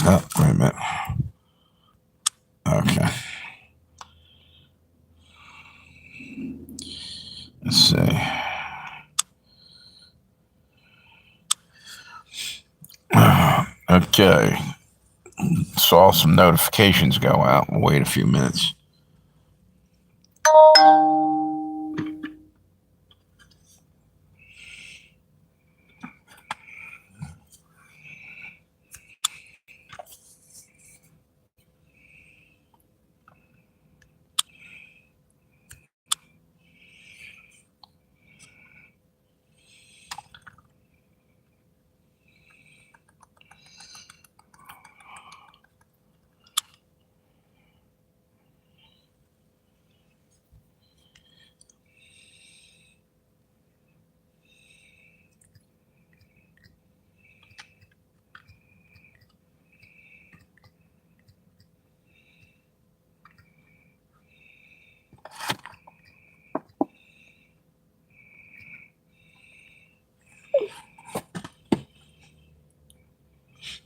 Oh, wait a minute. Okay. Let's see. Okay. Saw some notifications go out. We'll wait a few minutes.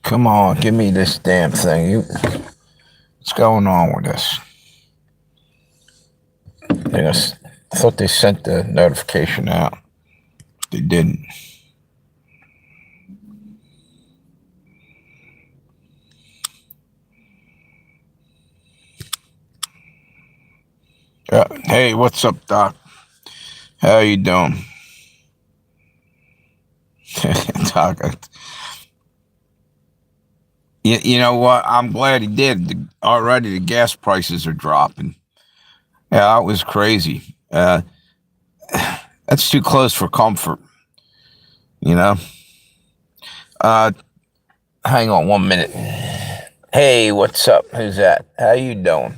Come on, give me this damn thing. What's going on with this? I thought they sent the notification out. They didn't. Hey, what's up, Doc? How you doing? Doc, you know what? I'm glad he did. Already the gas prices are dropping. Yeah, that was crazy. That's too close for comfort, you know? Hang on 1 minute. Hey, what's up? Who's that? How you doing?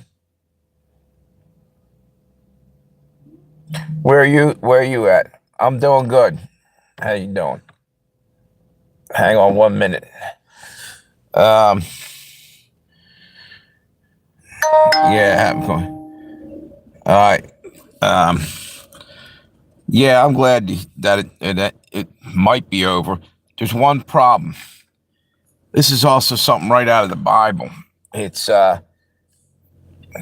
Where are you at? I'm doing good. How you doing? Hang on 1 minute. Yeah, I'm going. All right. Yeah, I'm glad that it might be over. There's one problem. This is also something right out of the Bible. It's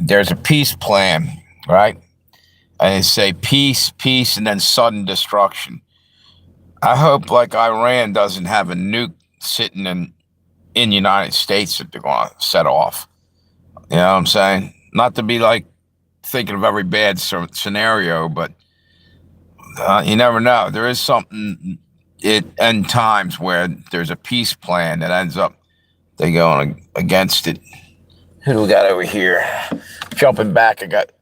there's a peace plan, right? And it say peace, peace, and then sudden destruction. I hope like Iran doesn't have a nuke sitting in the United States that they're going to set off. You know what I'm saying? Not to be like thinking of every bad scenario, but you never know. There is something in times where there's a peace plan that ends up they going against it. Who do we got over here? Jumping back, I got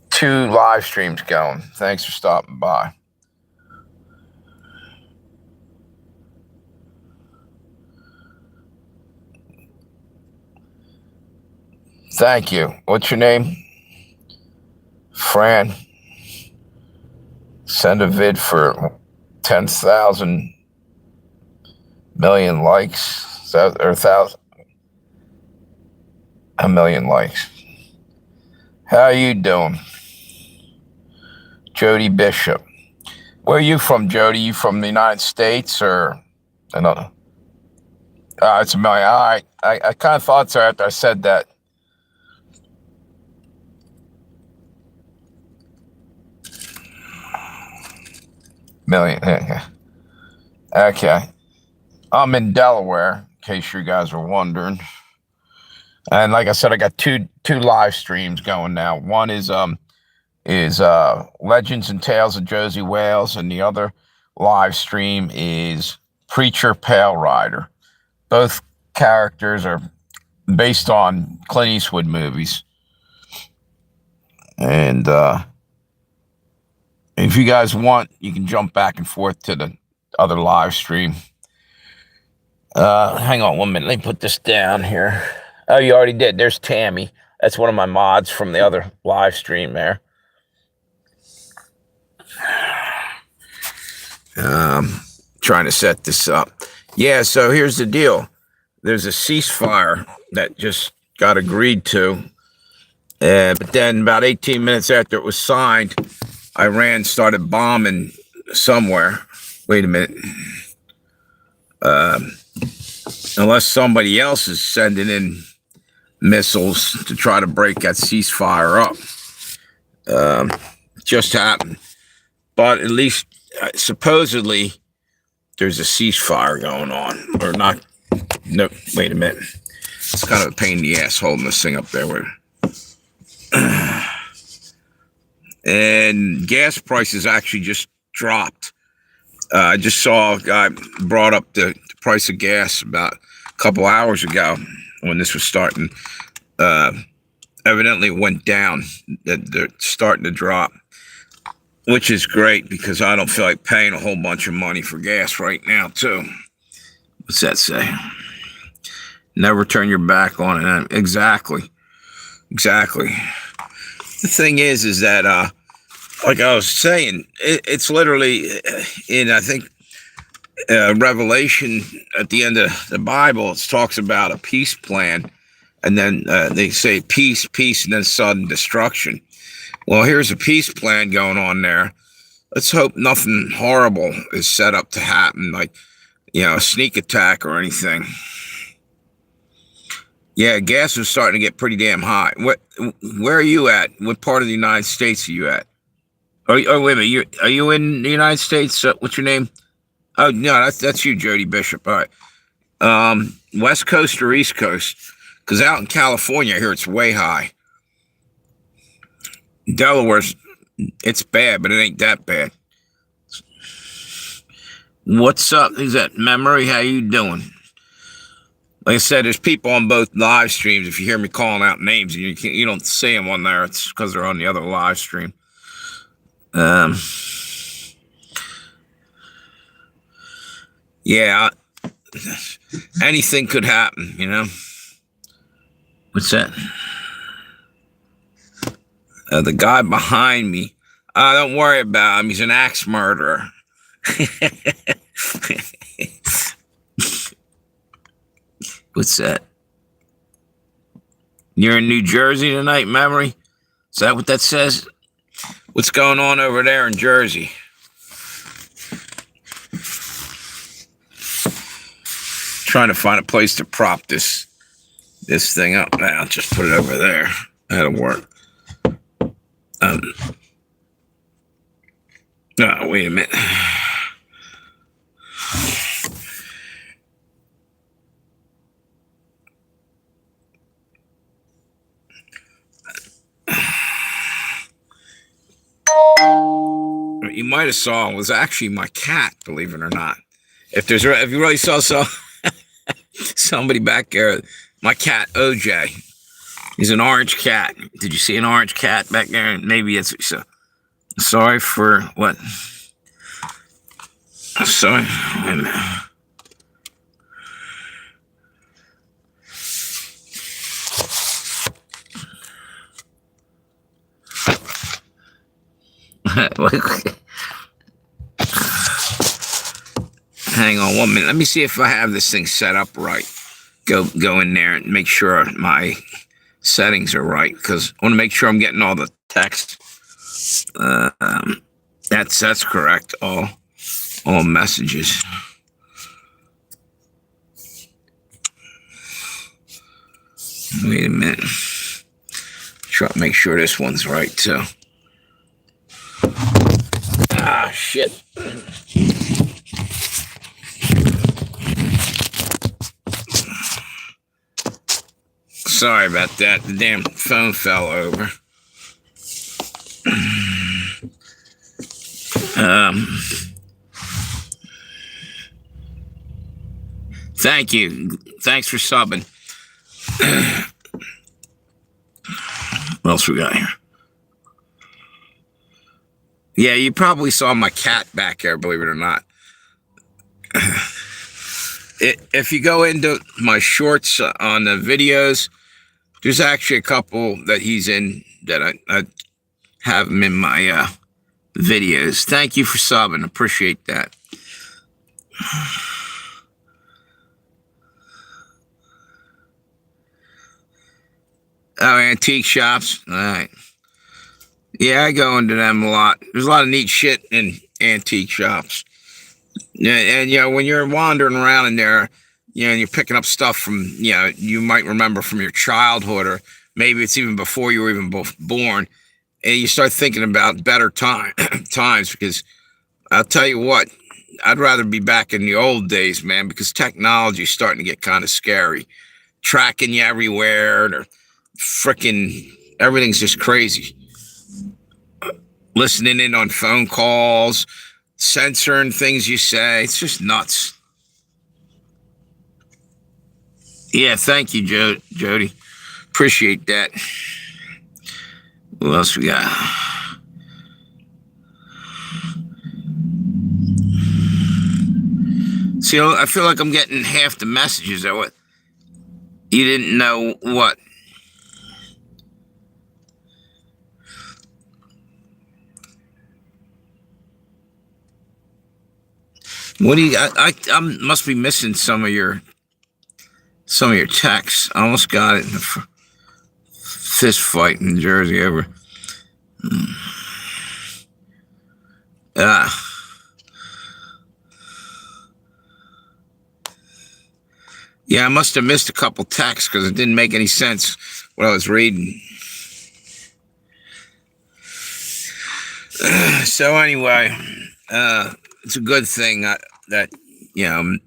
2 live streams going. Thanks for stopping by. Thank you. What's your name? Fran. Send a vid for 10,000 million likes. Or 1,000. A million likes. How you doing? Jody Bishop. Where are you from, Jody? You from the United States or another? It's a million. All right. I kind of thought so after I said that. Million. Okay. I'm in Delaware, in case you guys are wondering. And like I said, I got two live streams going now. One is Legends and Tales of Josey Wales, and the other live stream is Preacher Pale Rider. Both characters are based on Clint Eastwood movies. And if you guys want, you can jump back and forth to the other live stream. Hang on 1 minute. Let me put this down here. Oh, you already did. There's Tammy. That's one of my mods from the other live stream there. Trying to set this up. Yeah, so here's the deal. There's a ceasefire that just got agreed to. But then about 18 minutes after it was signed, Iran started bombing somewhere. Wait a minute. unless somebody else is sending in missiles to try to break that ceasefire up. Just happened. But at least supposedly there's a ceasefire going on. Or not. No, wait a minute. It's kind of a pain in the ass holding this thing up there. And gas prices actually just dropped. I just saw a guy brought up the price of gas about a couple hours ago when this was starting. Evidently it went down. They're starting to drop, which is great because I don't feel like paying a whole bunch of money for gas right now, too. What's that say? Never turn your back on it. Exactly. The thing is that, like I was saying, it's literally in, I think, Revelation at the end of the Bible, it talks about a peace plan. And then they say peace, and then sudden destruction. Well, here's a peace plan going on there. Let's hope nothing horrible is set up to happen, like, a sneak attack or anything. Yeah, gas is starting to get pretty damn high. Where are you at? What part of the United States are you at? Oh, wait a minute. Are you in the United States? What's your name? Oh, no, that's you, Jody Bishop. All right. West Coast or East Coast? Because out in California, I hear it's way high. Delaware's, it's bad, but it ain't that bad. What's up? Is that Memory? How you doing? Like I said, there's people on both live streams. If you hear me calling out names and you don't see them on there, it's because they're on the other live stream. Yeah, anything could happen, What's that? The guy behind me. Don't worry about him. He's an axe murderer. What's that? You're in New Jersey tonight, Memory? Is that what that says? What's going on over there in Jersey? Trying to find a place to prop this thing up now. Just put it over there. That'll work. Wait a minute. You might have saw it was actually my cat, believe it or not. If you really saw somebody back there, my cat OJ. He's an orange cat. Did you see an orange cat back there? Maybe it's so. Sorry for what? Sorry. Wait a minute. Hang on 1 minute. Let me see if I have this thing set up right. Go in there and make sure my settings are right, because I want to make sure I'm getting all the text. That's correct. All messages. Wait a minute. Try to make sure this one's right too. Ah, shit. Sorry about that. The damn phone fell over. Thank you. Thanks for subbing. What else we got here? Yeah, you probably saw my cat back there, believe it or not. If you go into my shorts on the videos, there's actually a couple that he's in that I have him in my videos. Thank you for subbing. Appreciate that. Oh, antique shops. All right. Yeah, I go into them a lot. There's a lot of neat shit in antique shops. And when you're wandering around in there, and you're picking up stuff from, you might remember from your childhood, or maybe it's even before you were even born, and you start thinking about better times. Because I'll tell you what, I'd rather be back in the old days, man, because technology is starting to get kind of scary. Tracking you everywhere, or freaking everything's just crazy. Listening in on phone calls, censoring things you say. It's just nuts. Yeah, thank you, Jody. Appreciate that. What else we got? See, I feel like I'm getting half the messages. What? You didn't know what? What do you? I must be missing some of your texts. I almost got it in a fist fight in Jersey over. Yeah, I must have missed a couple texts because it didn't make any sense what I was reading. So anyway, it's a good thing that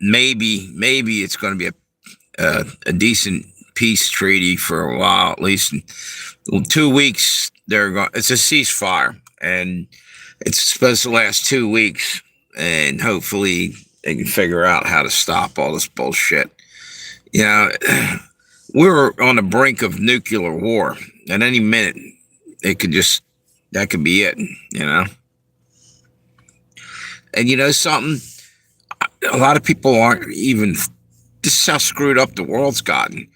maybe it's going to be a decent peace treaty for a while, at least. In 2 weeks, it's a ceasefire, and it's supposed to last 2 weeks, and hopefully they can figure out how to stop all this bullshit. We're on the brink of nuclear war. At any minute, that could be it, And something, a lot of people aren't even, this is how screwed up the world's gotten.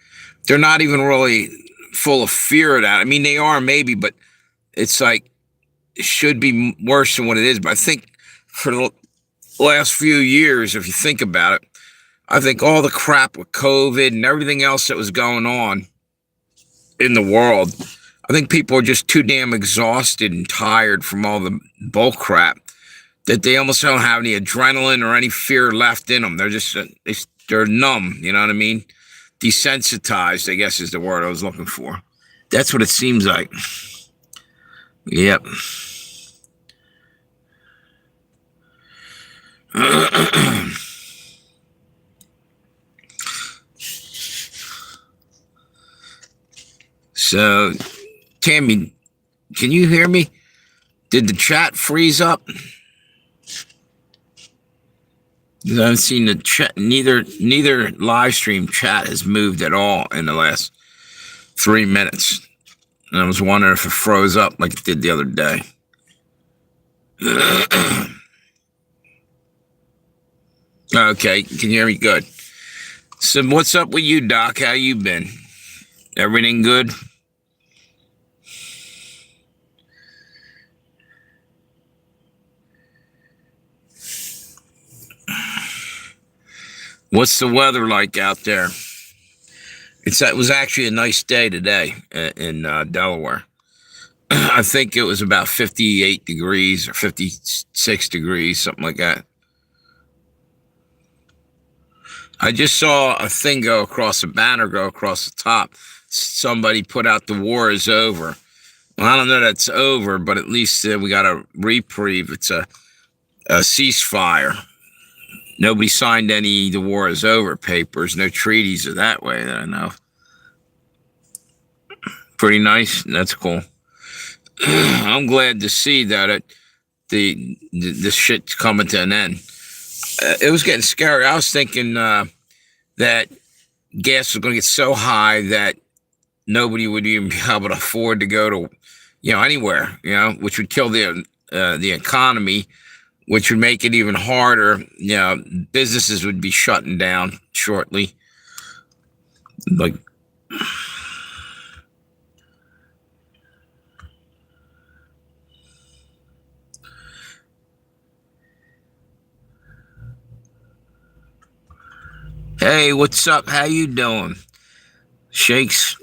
They're not even really full of fear of that. I mean, they are maybe, but it's like, it should be worse than what it is. But I think for the last few years, if you think about it, I think all the crap with COVID and everything else that was going on in the world, I think people are just too damn exhausted and tired from all the bull crap that they almost don't have any adrenaline or any fear left in them. They're numb, you know what I mean? Desensitized, I guess is the word I was looking for. That's what it seems like. Yep. So, Tammy, can you hear me? Did the chat freeze up? I haven't seen the chat. Neither live stream chat has moved at all in the last 3 minutes. And I was wondering if it froze up like it did the other day. Okay, can you hear me? Good. So what's up with you, Doc? How you been? Everything good? What's the weather like out there? It was actually a nice day today in Delaware. I think it was about 58 degrees or 56 degrees, something like that. I just saw a thing a banner go across the top. Somebody put out the war is over. Well, I don't know that's over, but at least we got a reprieve. It's a ceasefire. Nobody signed any the war is over papers. No treaties are that way that I know. Pretty nice. That's cool. I'm glad to see that the shit's coming to an end. It was getting scary. I was thinking that gas was going to get so high that nobody would even be able to afford to go to, anywhere, which would kill the economy, which would make it even harder. Businesses would be shutting down shortly. Like, hey, what's up? How you doing? Shakes,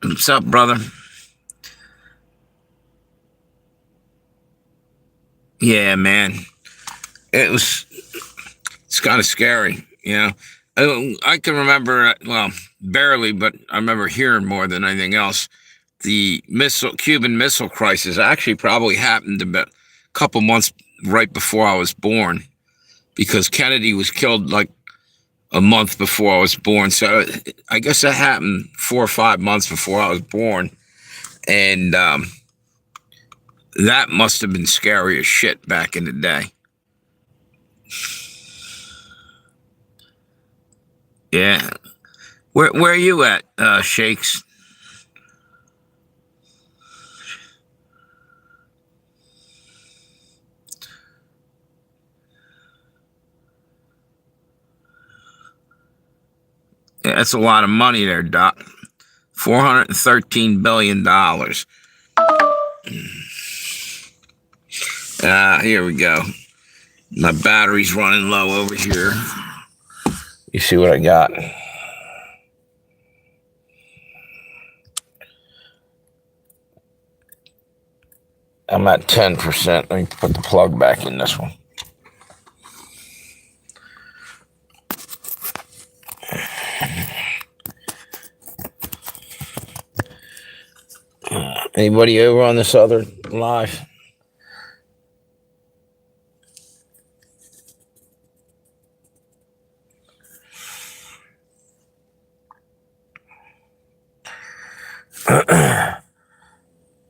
what's up, brother? Yeah, man. It's kind of scary, I can remember, well, barely, but I remember hearing more than anything else. The Cuban Missile Crisis actually probably happened about a couple months right before I was born, because Kennedy was killed like a month before I was born. So I guess that happened 4 or 5 months before I was born, and that must have been scary as shit back in the day. Yeah. Where are you at, Shakes? Yeah, that's a lot of money there, Doc. $413 billion. Here we go. My battery's running low over here. You see what I got? I'm at 10%. Let me put the plug back in this one. Anybody over on this other live?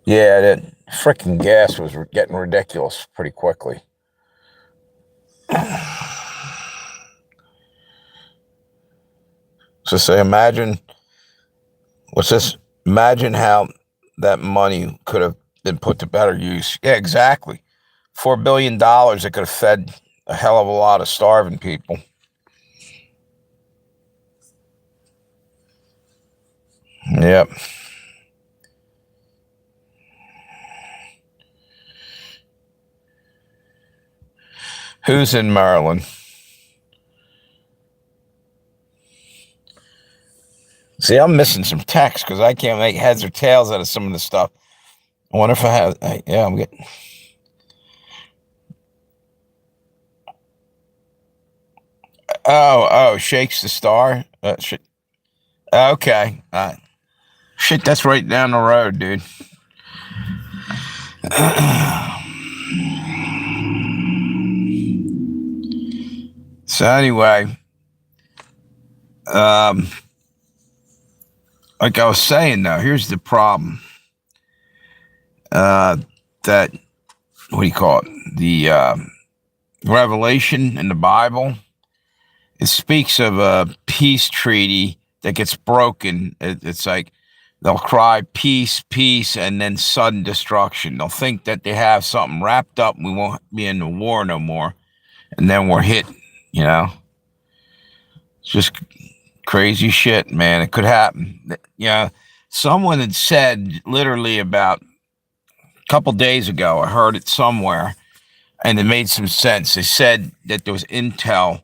Yeah, that freaking gas was getting ridiculous pretty quickly. So say, imagine, what's this? Imagine how that money could have been put to better use. Yeah, exactly. $4 billion that could have fed a hell of a lot of starving people. Yep. Who's in Maryland? See, I'm missing some text because I can't make heads or tails out of some of the stuff. I wonder if I have. Yeah, I'm getting. Oh, Shakes the Star. Shit. Okay. Shit, that's right down the road, dude. So anyway, like I was saying, though, here's the problem. That, what do you call it? The Revelation in the Bible. It speaks of a peace treaty that gets broken. It's like they'll cry peace, peace, and then sudden destruction. They'll think that they have something wrapped up and we won't be in the war no more. And then we're hit, you know? It's just crazy shit, man. It could happen. Someone had said literally about a couple days ago, I heard it somewhere, and it made some sense. They said that there was intel,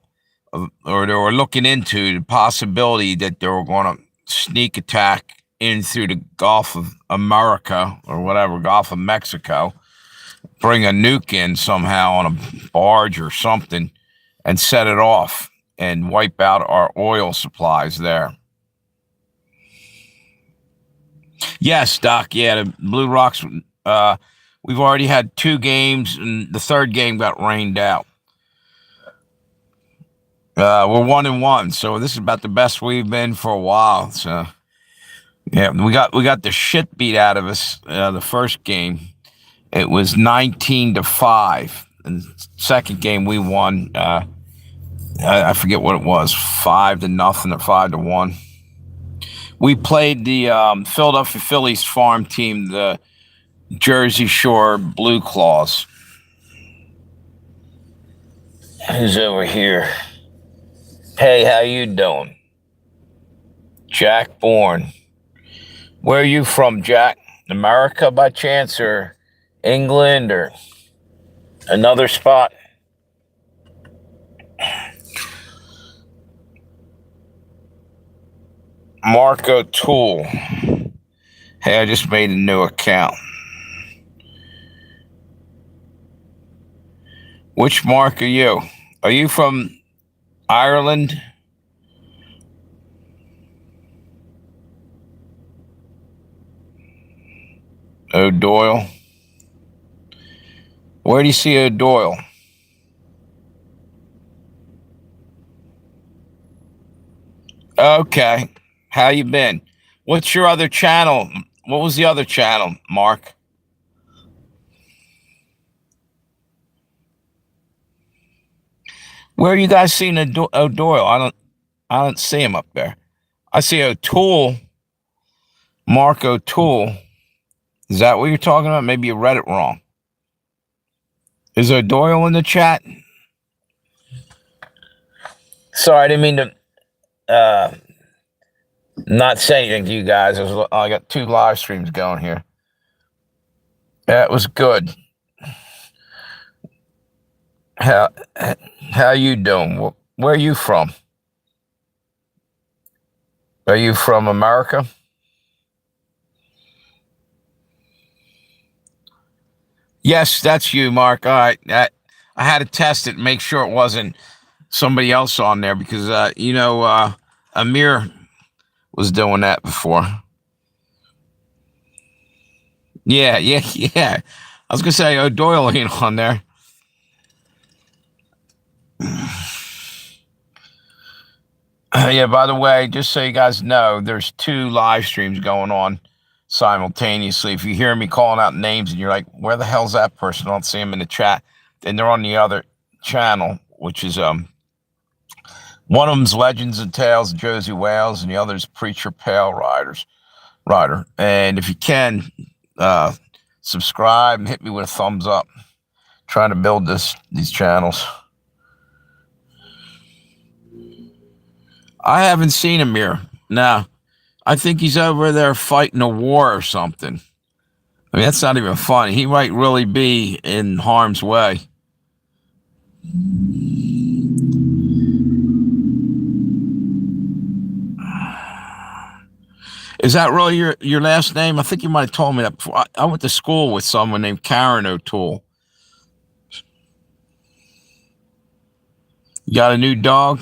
or they were looking into the possibility that they were going to sneak attack in through the Gulf of America or whatever, Gulf of Mexico, bring a nuke in somehow on a barge or something and set it off and wipe out our oil supplies there. Yes, Doc. Yeah, the Blue Rocks. We've already had 2 games, and the third game got rained out. We're 1-1, so this is about the best we've been for a while. So, yeah, we got the shit beat out of us the first game. It was 19-5, and second game we won. I forget what it was, 5-0 or 5-1. We played the Philadelphia Phillies farm team, the Jersey Shore Blue Claws. Who's over here? Hey, how you doing? Jack Bourne. Where are you from, Jack? America by chance, or England, or another spot? Marco Tool. Hey, I just made a new account. Which Mark are you? Are you from Ireland? O'Doyle. Where do you see O'Doyle? Okay. How you been? What's your other channel? What was the other channel, Mark? Where are you guys seeing O'Doyle? I don't see him up there. I see O'Toole, Mark O'Toole. Is that what you're talking about? Maybe you read it wrong. Is O'Doyle in the chat? Sorry, I didn't mean to not say anything to you guys. I got 2 live streams going here. That was good. How you doing? Where are you from? Are you from America? Yes, that's you, Mark. All right. I had to test it, make sure it wasn't somebody else on there because, Amir was doing that before. Yeah. I was going to say O'Doyle ain't on there. Yeah, by the way, just so you guys know, there's 2 live streams going on simultaneously. If you hear me calling out names and you're like, where the hell's that person? I don't see him in the chat. Then they're on the other channel, which is one of them's Legends and Tales of Josey Wales, and the other's Preacher Pale Rider. And if you can, subscribe and hit me with a thumbs up. Trying to build these channels. I haven't seen him here. No. I think he's over there fighting a war or something. I mean, that's not even funny. He might really be in harm's way. Is that really your last name? I think you might have told me that before. I went to school with someone named Karen O'Toole. You got a new dog?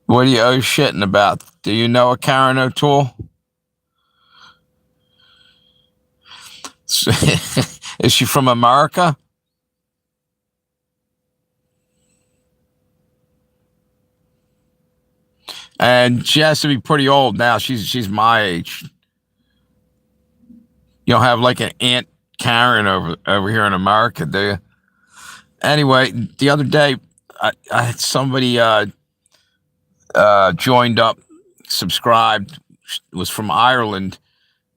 What are you shitting about? Do you know a Karen O'Toole? Is she from America? And she has to be pretty old now. She's my age. You don't have like an Aunt Karen over here in America, do you? Anyway, the other day, I had somebody joined up, subscribed. It was from Ireland.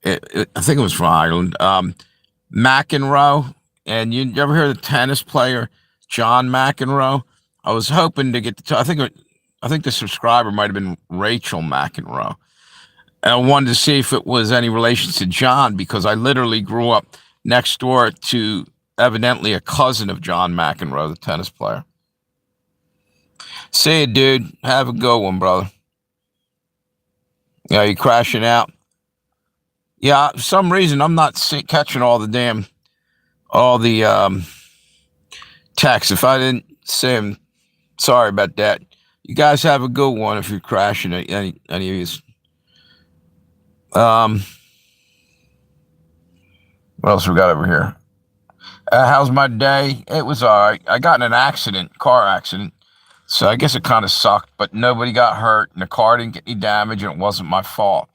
I think it was from Ireland. McEnroe. And you ever hear the tennis player John McEnroe? I was hoping to get I think the subscriber might have been Rachel McEnroe. And I wanted to see if it was any relation to John because I literally grew up next door to evidently a cousin of John McEnroe, the tennis player. See you, dude. Have a good one, brother. Yeah, you crashing out? Yeah, for some reason I'm not catching all the texts. If I didn't say them, sorry about that. You guys have a good one if you're crashing any of these. What else we got over here? How's my day? It was all right. I got in an car accident. So I guess it kind of sucked, but nobody got hurt and the car didn't get any damage and it wasn't my fault.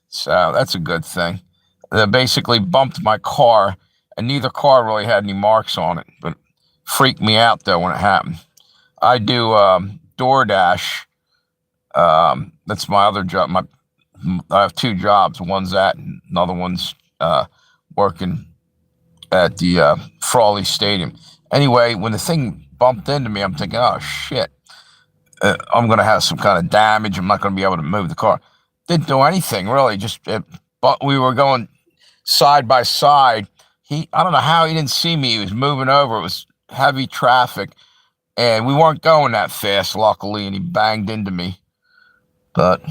So that's a good thing. They basically bumped my car and neither car really had any marks on it, but it freaked me out though when it happened. I do DoorDash. That's my other job. I have 2 jobs. One's that and another one's working at the Frawley Stadium. Anyway, when the thing bumped into me, I'm thinking, oh shit. I'm going to have some kind of damage. I'm not going to be able to move the car. Didn't do anything really. But we were going side by side. I don't know how he didn't see me. He was moving over. It was heavy traffic, and we weren't going that fast, luckily. And he banged into me, but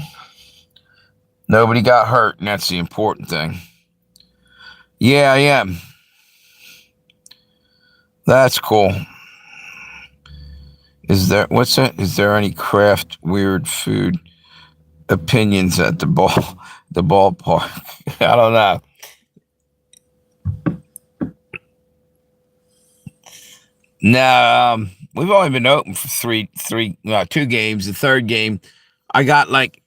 nobody got hurt, and that's the important thing. Yeah, I am. That's cool. Is there what's that? Is there any craft weird food opinions at the ballpark? I don't know. No, we've only been open for two games. The third game, I got like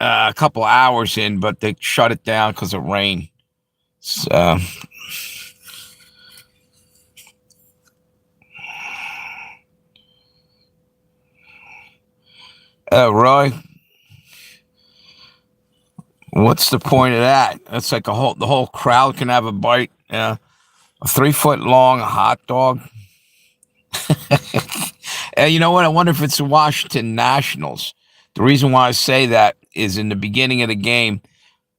a couple hours in, but they shut it down because of rain. So, oh, Roy, what's the point of that? It's like the whole crowd can have a bite. Yeah, a 3 foot long hot dog. And you know what? I wonder if it's the Washington Nationals. The reason why I say that is in the beginning of the game,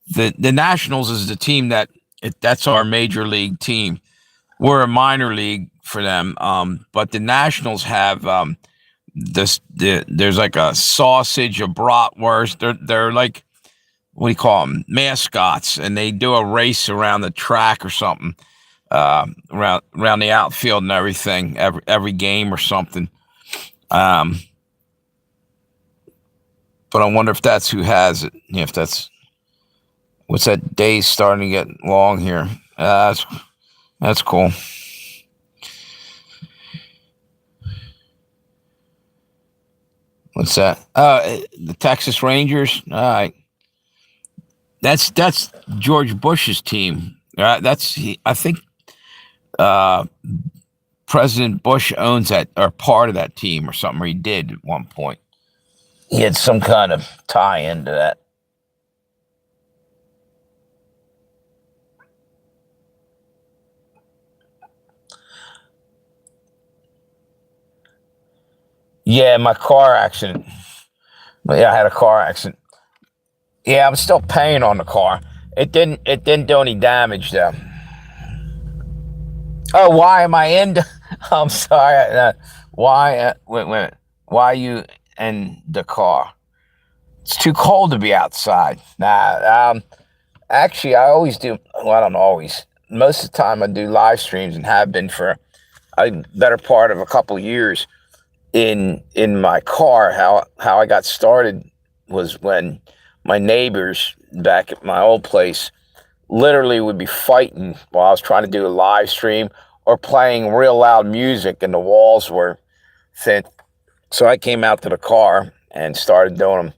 the Nationals is the team that's our major league team. We're a minor league for them, but the Nationals have there's like a sausage, a bratwurst. They're like, what do you call them, mascots, and they do a race around the track or something, around the outfield and everything, every game or something. Um, but I wonder if that's who has it. If that's what's that day's starting to get long here. That's cool. What's that? The Texas Rangers. All right, that's George Bush's team. I think uh, President Bush owns that or part of that team or something. Or he did at one point. He had some kind of tie into that. Yeah, my car accident. Yeah, I had a car accident. Yeah, I'm still paying on the car. It didn't do any damage though. Oh, why am I in? I'm sorry. Why? Wait. Why you in the car? It's too cold to be outside. Nah. Actually, I always do. Well, I don't always. Most of the time, I do live streams and have been for a better part of a couple years in my car. How I got started was when my neighbors back at my old place literally would be fighting while I was trying to do a live stream or playing real loud music and the walls were thin. So I came out to the car and started doing them.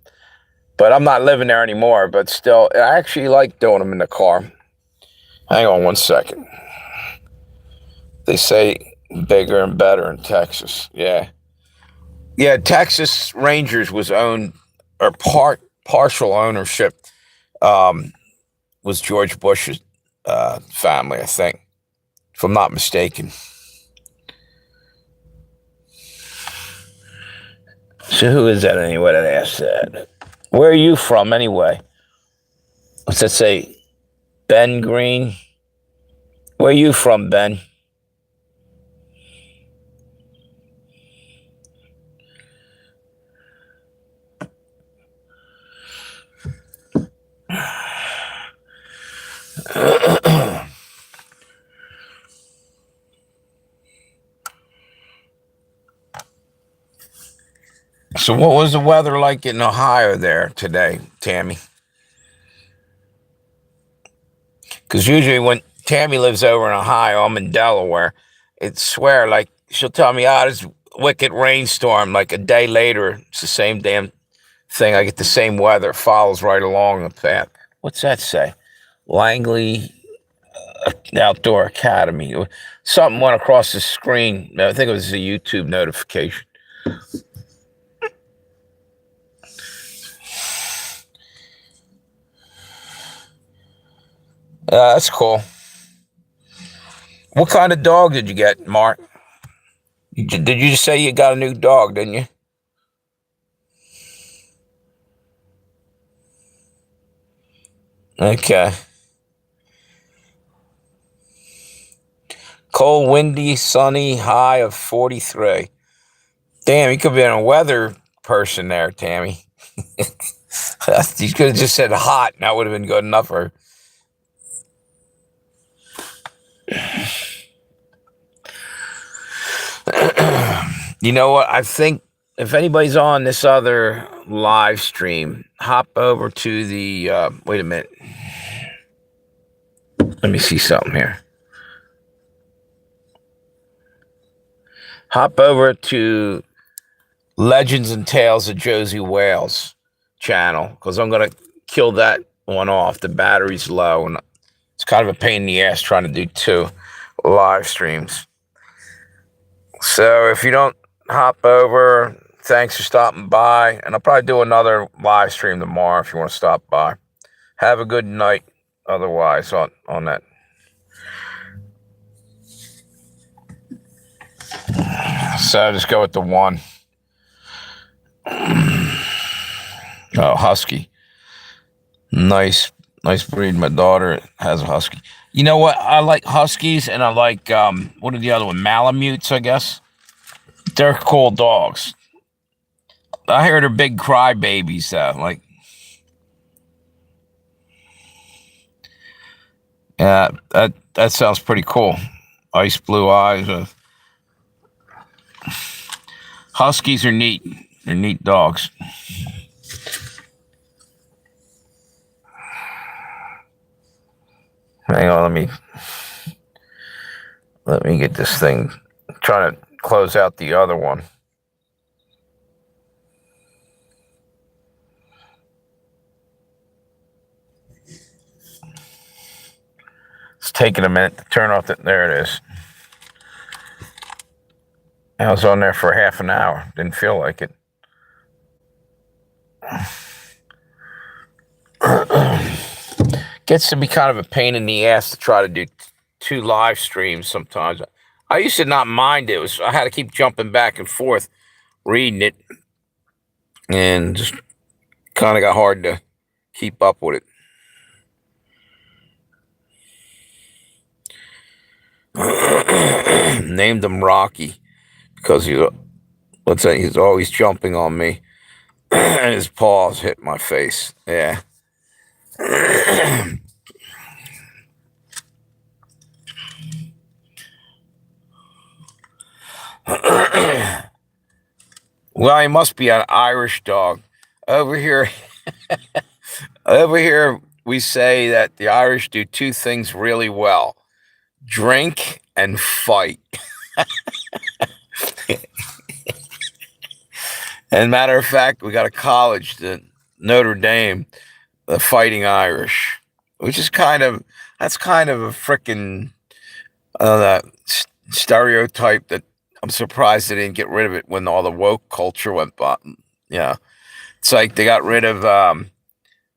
But I'm not living there anymore, but still, I actually like doing them in the car. Hang on one second. They say bigger and better in Texas. Yeah. Yeah, Texas Rangers was owned, or partial ownership, um, was George Bush's family, I think, if I'm not mistaken. So who is that anyway that asked that? Where are you from anyway? What's that say? Ben Green? Where are you from, Ben? So what was the weather like in Ohio there today, Tammy? Because usually when Tammy lives over in Ohio, I'm in Delaware. It's swear like she'll tell me, this wicked rainstorm. Like a day later, it's the same damn thing. I get the same weather, follows right along the path. What's that say? Langley Outdoor Academy. Something went across the screen. I think it was a YouTube notification. That's cool. What kind of dog did you get, Mark? Did you just say you got a new dog, didn't you? Okay. Cold, windy, sunny, high of 43. Damn, you could be a weather person there, Tammy. You could have just said hot, and that would have been good enough for her. You know what? I think if anybody's on this other live stream, hop over to the. Wait a minute. Let me see something here. Hop over to Legends and Tales of Josey Wales channel because I'm gonna kill that one off. The battery's low and it's kind of a pain in the ass trying to do two live streams. So if you don't hop over, thanks for stopping by. And I'll probably do another live stream tomorrow if you want to stop by. Have a good night otherwise on that. So just go with the one. Oh, husky. Nice breed. My daughter has a husky. You know what? I like huskies and I like, what are the other one? Malamutes, I guess. They're cool dogs. I hear they're big crybabies, though. Like, yeah, that sounds pretty cool. Ice blue eyes. Huskies are neat. They're neat dogs. Hang on, let me get this thing. I'm trying to close out the other one. It's taking a minute to turn off that. There it is. I was on there for half an hour. Didn't feel like it. Gets to be kind of a pain in the ass to try to do two live streams sometimes. I used to not mind it. I had to keep jumping back and forth reading it, and just kind of got hard to keep up with it. Named him Rocky because he's always jumping on me, and his paws hit my face. Yeah. Well, he must be an Irish dog. Over here, we say that the Irish do two things really well: drink and fight. And matter of fact, we got a college, the Notre Dame, the Fighting Irish, which is that's kind of a freaking stereotype that I'm surprised they didn't get rid of it when all the woke culture went by. Yeah, it's like they got rid of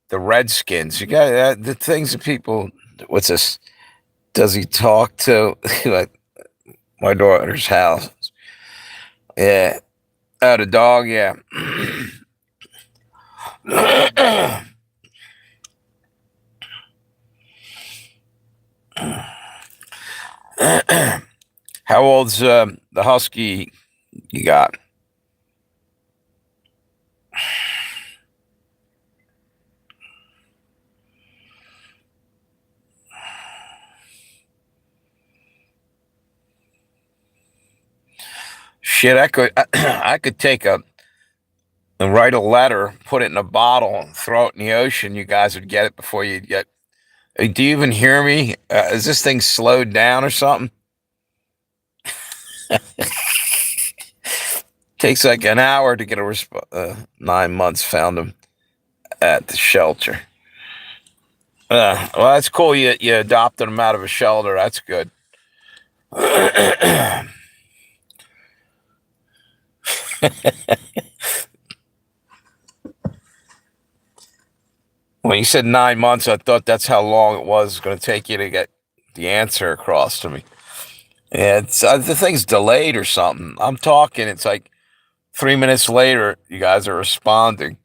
the Redskins. You got the things that people. What's this? Does he talk to like my daughter's house? Yeah. Oh, the dog. Yeah. How old's the husky you got? Shit, I could take and write a letter, put it in a bottle, and throw it in the ocean. You guys would get it before you'd get. Do you even hear me? Is this thing slowed down or something? Takes like an hour to get a response. 9 months, found him at the shelter. Well, that's cool. You adopted him out of a shelter. That's good. When you said 9 months, I thought that's how long it was going to take you to get the answer across to me. Yeah, it's the thing's delayed or something. I'm talking. It's like 3 minutes later, you guys are responding.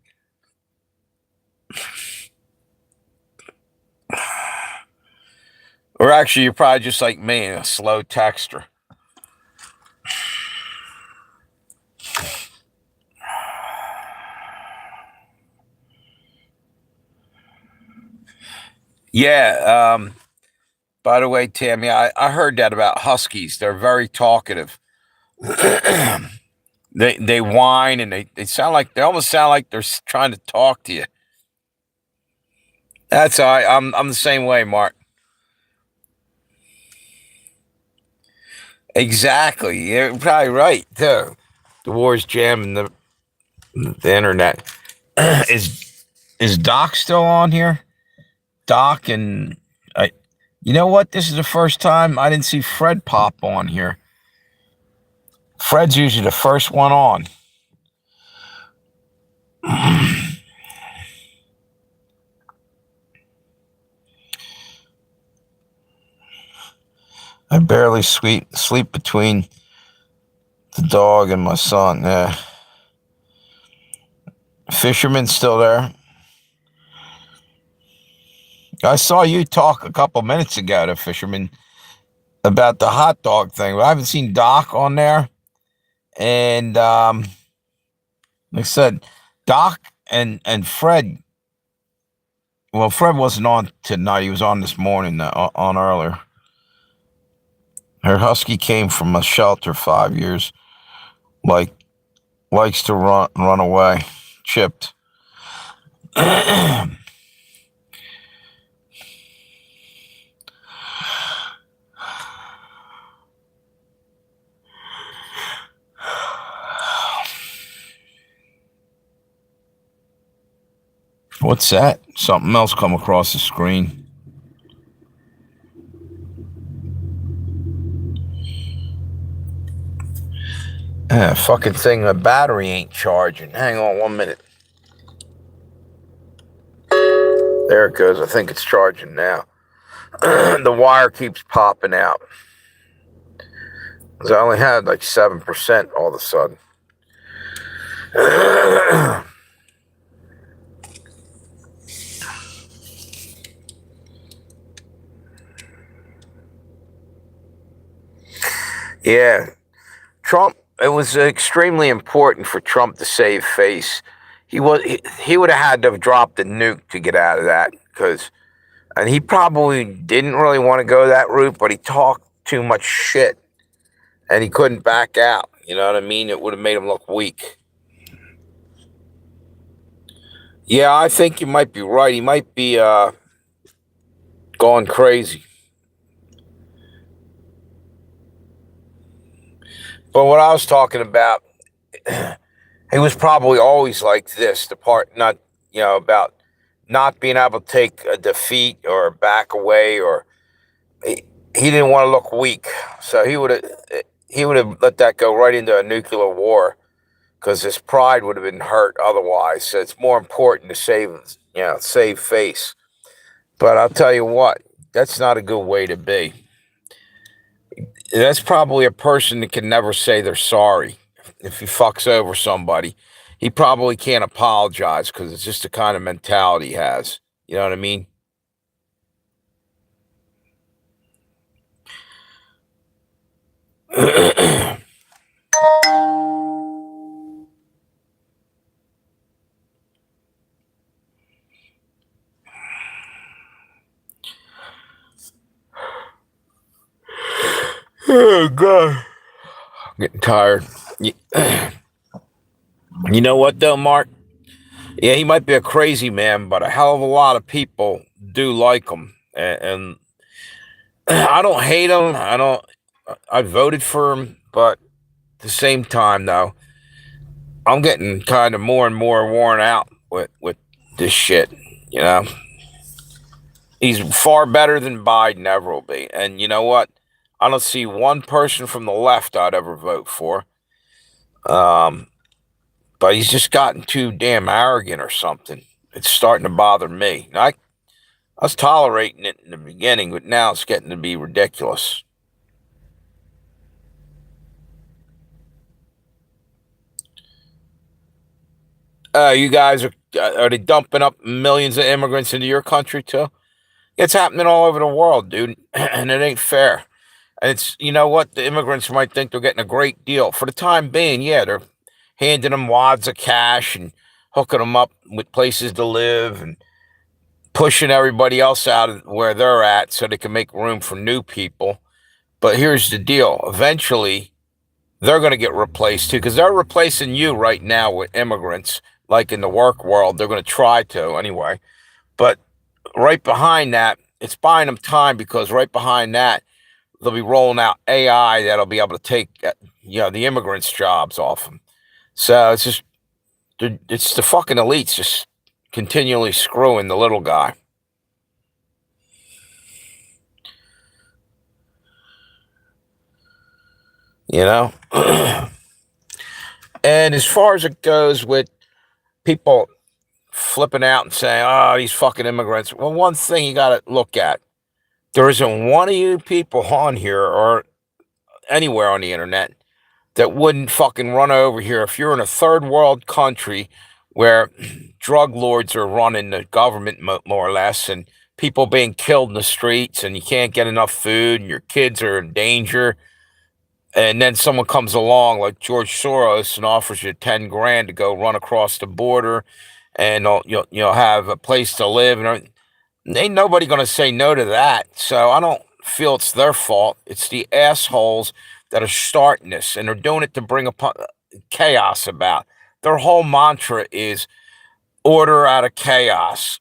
Or actually, you're probably just like me, a slow texter. Yeah. By the way, Tammy, I heard that about huskies. They're very talkative. They whine and they almost sound like they're trying to talk to you. That's all right. I'm the same way, Mark. Exactly. You're probably right too. The war's jamming the internet. Is Doc still on here? Doc and I. You know what? This is the first time I didn't see Fred pop on here. Fred's usually the first one on. I barely sleep between the dog and my son. Yeah. Fisherman's still there. I saw you talk a couple minutes ago to Fisherman about the hot dog thing, but I haven't seen Doc on there. And like I said, Doc and Fred. Well, Fred wasn't on tonight. He was on this morning, on earlier. Her husky came from a shelter 5 years. Likes to run away. Chipped. What's that? Something else come across the screen. Fucking thing, the battery ain't charging. Hang on 1 minute. There it goes. I think it's charging now. The wire keeps popping out. I only had like 7% all of a sudden. Yeah. Trump, it was extremely important for Trump to save face. He would have had to have dropped the nuke to get out of that, and he probably didn't really want to go that route, but he talked too much shit and he couldn't back out. You know what I mean? It would have made him look weak. Yeah, I think you might be right. He might be going crazy. But what I was talking about, he was probably always like this, about not being able to take a defeat or back away, or he didn't want to look weak. So he would have let that go right into a nuclear war, because his pride would have been hurt otherwise. So it's more important to save face. But I'll tell you what, that's not a good way to be. That's probably a person that can never say they're sorry. If he fucks over somebody, he probably can't apologize, because it's just the kind of mentality he has. You know what I mean? Oh, God. I'm getting tired. You know what, though, Mark? Yeah, he might be a crazy man, but a hell of a lot of people do like him. And I don't hate him. I voted for him, but at the same time, though, I'm getting kind of more and more worn out with this shit, you know? He's far better than Biden ever will be. And you know what? I don't see one person from the left I'd ever vote for. But he's just gotten too damn arrogant or something. It's starting to bother me. I was tolerating it in the beginning, but now it's getting to be ridiculous. You guys are they dumping up millions of immigrants into your country too? It's happening all over the world, dude, and it ain't fair. And it's, you know what, the immigrants might think they're getting a great deal for the time being. Yeah, they're handing them wads of cash and hooking them up with places to live and pushing everybody else out of where they're at so they can make room for new people. But here's the deal: eventually, they're going to get replaced too, because they're replacing you right now with immigrants, like in the work world. They're going to try to anyway. But right behind that, it's buying them time, because right behind that, they'll be rolling out AI that'll be able to take, the immigrants' jobs off them. So it's the fucking elites just continually screwing the little guy. You know? And as far as it goes with people flipping out and saying, oh, these fucking immigrants, well, one thing you got to look at, there isn't one of you people on here or anywhere on the internet that wouldn't fucking run over here if you're in a third world country where drug lords are running the government more or less, and people being killed in the streets, and you can't get enough food, and your kids are in danger. And then someone comes along like George Soros and offers you 10 grand to go run across the border, and you'll have a place to live, and ain't nobody going to say no to that. So I don't feel it's their fault. It's the assholes that are starting this, and they're doing it to bring upon chaos about. Their whole mantra is order out of chaos.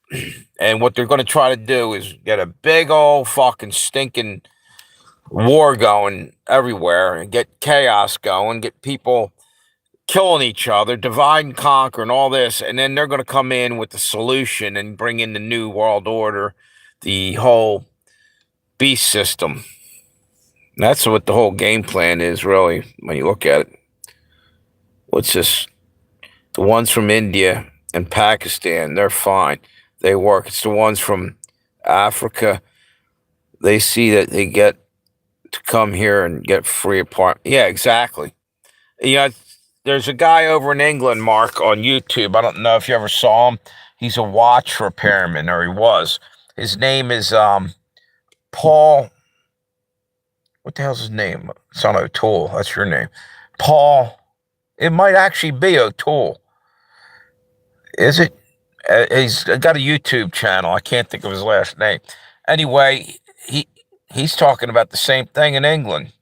And what they're going to try to do is get a big old fucking stinking war going everywhere and get chaos going, get people killing each other, divide and conquer and all this. And then they're going to come in with the solution and bring in the new world order, the whole beast system. That's what the whole game plan is, really, when you look at it. What's this? The ones from India and Pakistan, they're fine. They work. It's the ones from Africa, they see that they get to come here and get free apartment. Yeah, exactly. There's a guy over in England, Mark, on YouTube. I don't know if you ever saw him. He's a watch repairman, or he was. His name is Paul. What the hell's his name? It's not O'Toole. That's your name. Paul. It might actually be O'Toole. Is it? He's got a YouTube channel. I can't think of his last name. Anyway, he's talking about the same thing in England.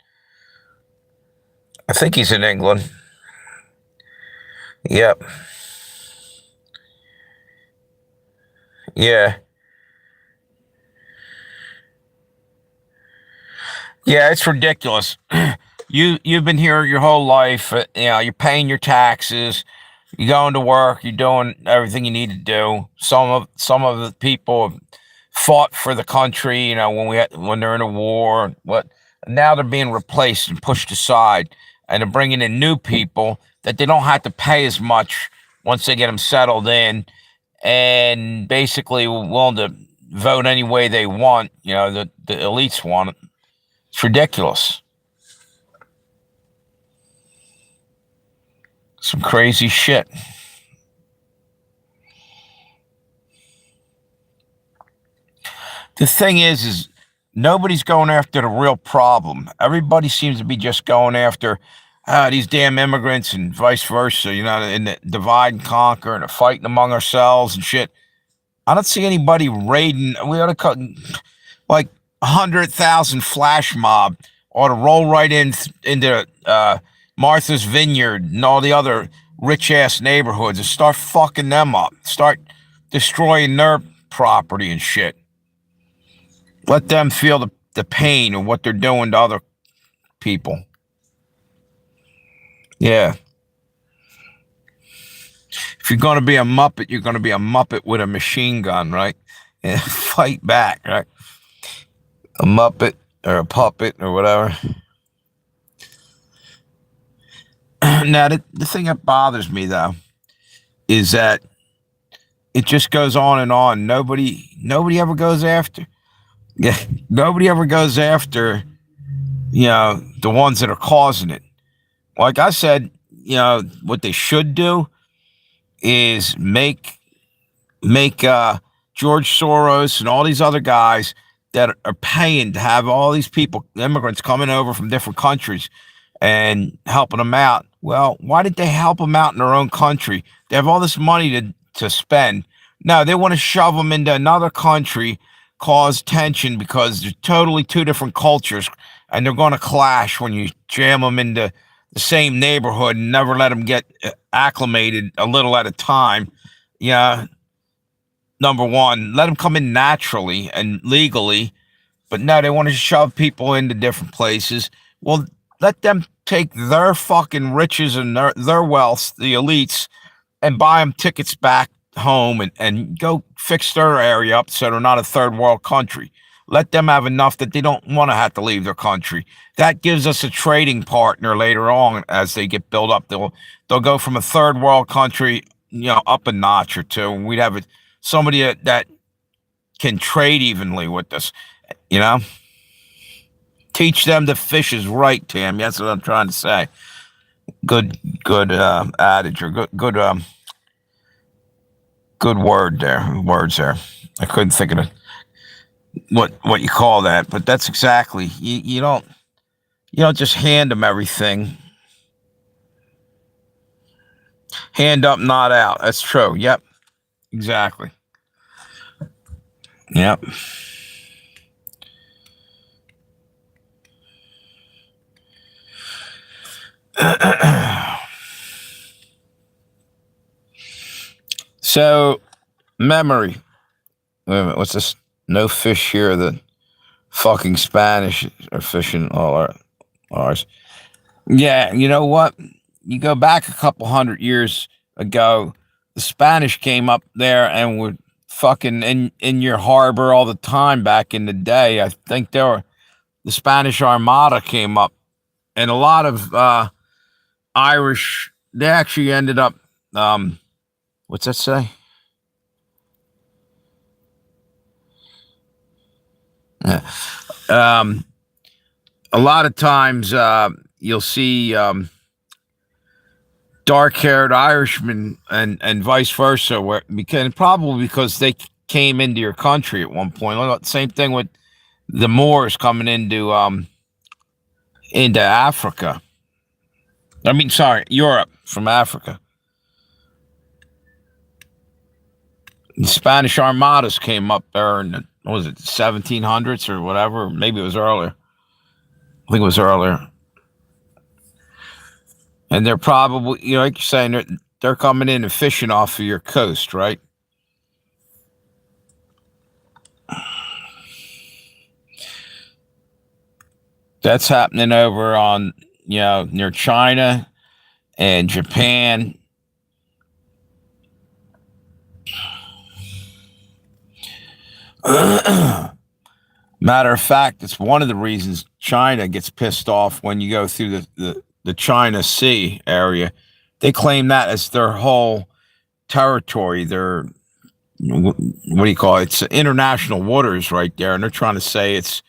I think he's in England. Yep. Yeah. Yeah, it's ridiculous. You've been here your whole life. You're paying your taxes. You're going to work. You're doing everything you need to do. Some of the people have fought for the country. When they're in a war. What? Now they're being replaced and pushed aside, and they're bringing in new people that they don't have to pay as much once they get them settled in, and basically willing to vote any way they want. The elites want it. It's ridiculous. Some crazy shit. The thing is nobody's going after the real problem. Everybody seems to be just going after these damn immigrants and vice versa, in the divide and conquer and the fighting among ourselves and shit. I don't see anybody raiding. We ought to cut like 100,000 flash mob ought to roll right into Martha's Vineyard and all the other rich-ass neighborhoods and start fucking them up. Start destroying their property and shit. Let them feel the pain of what they're doing to other people. Yeah. If you're going to be a Muppet, you're going to be a Muppet with a machine gun, right? And fight back, right? A Muppet or a puppet or whatever. Now, the thing that bothers me, though, is that it just goes on and on. Nobody ever goes after. Yeah, nobody ever goes after, the ones that are causing it. Like I said, what they should do is make George Soros and all these other guys that are paying to have all these people, immigrants coming over from different countries and helping them out. Well, why did they help them out in their own country? They have all this money to spend. No, they want to shove them into another country, cause tension because they're totally two different cultures, and they're going to clash when you jam them into the same neighborhood and never let them get acclimated a little at a time. Yeah, number one, let them come in naturally and legally. But no, they want to shove people into different places. Well, let them take their fucking riches and their wealth, the elites, and buy them tickets back home and go fix their area up so they're not a third world country. Let them have enough that they don't want to have to leave their country. That gives us a trading partner later on as they get built up. They'll go from a third world country, up a notch or two, and we'd have somebody that can trade evenly with us. Teach them the fish is right, Tim. That's what I'm trying to say. Good adage or good word there. Words there. I couldn't think of it. What you call that, but that's exactly you don't just hand them everything. Hand up, not out. That's true. Yep, exactly. Yep. So memory. Wait a minute, what's this? No fish here. The fucking Spanish are fishing all ours. Yeah, you know what? You go back a couple hundred years ago, the Spanish came up there and were fucking in your harbor all the time back in the day. I think the Spanish Armada came up, and a lot of Irish. They actually ended up. What's that say? Yeah. A lot of times you'll see dark-haired Irishmen and vice versa, probably because they came into your country at one point. Same thing with the Moors coming into Africa. I mean, sorry, Europe from Africa. The Spanish Armadas came up there in the, what was it, 1700s or whatever? Maybe it was earlier. I think it was earlier. And they're probably, like you're saying, they're coming in and fishing off of your coast, right? That's happening over on, near China and Japan. Matter of fact, it's one of the reasons China gets pissed off when you go through the China Sea area. They claim that as their whole territory. Their, what do you call it? It's international waters right there, and they're trying to say it's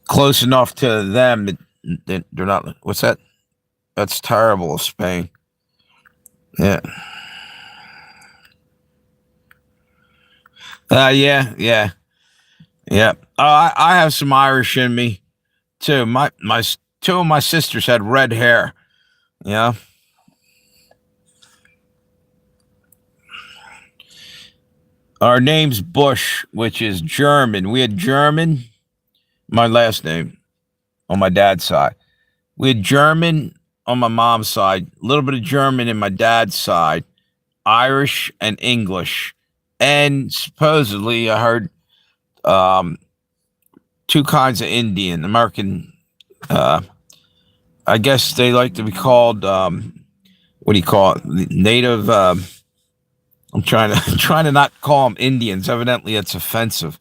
close enough to them that they're not. What's that? That's terrible of Spain. Yeah. Yeah. I have some Irish in me too. My two of my sisters had red hair. Yeah. Our name's Bush, which is German. We had German, my last name, on my dad's side. We had German on my mom's side, a little bit of German in my dad's side, Irish and English. And supposedly, I heard two kinds of Indian, American. I guess they like to be called. What do you call it? Native. I'm trying to not call them Indians. Evidently, it's offensive.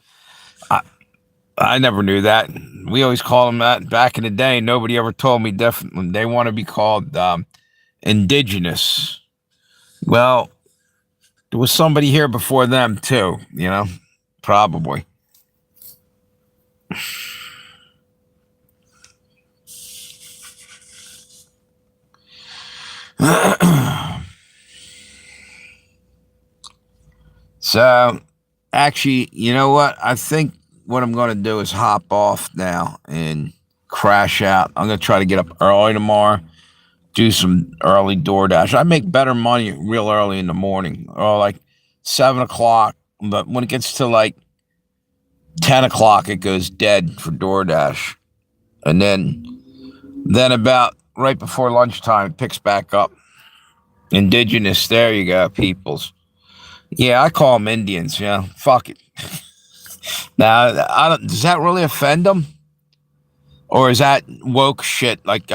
I never knew that. We always called them that back in the day. Nobody ever told me definitely they want to be called indigenous. Well, there was somebody here before them too, probably. So, actually, you know what? I think what I'm going to do is hop off now and crash out. I'm going to try to get up early tomorrow, do some early DoorDash. I make better money real early in the morning, or like 7 o'clock. But when it gets to like 10 o'clock, it goes dead for DoorDash. And then about right before lunchtime. It picks back up. Indigenous. There you go. Peoples. Yeah, I call them Indians. Yeah, fuck it. Now, does that really offend them? Or is that woke shit? Like,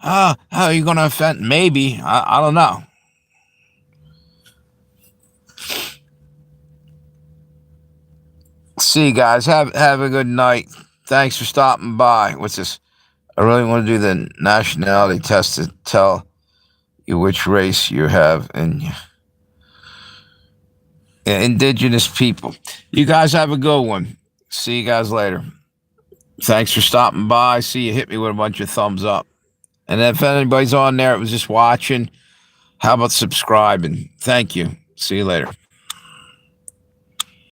how are you going to offend? Maybe. I don't know. See you guys. Have a good night. Thanks for stopping by. What's this? I really want to do the nationality test to tell you which race you have. And indigenous people. You guys have a good one. See you guys later. Thanks for stopping by. See you hit me with a bunch of thumbs up. And if anybody's on there that was just watching, how about subscribing? Thank you. See you later.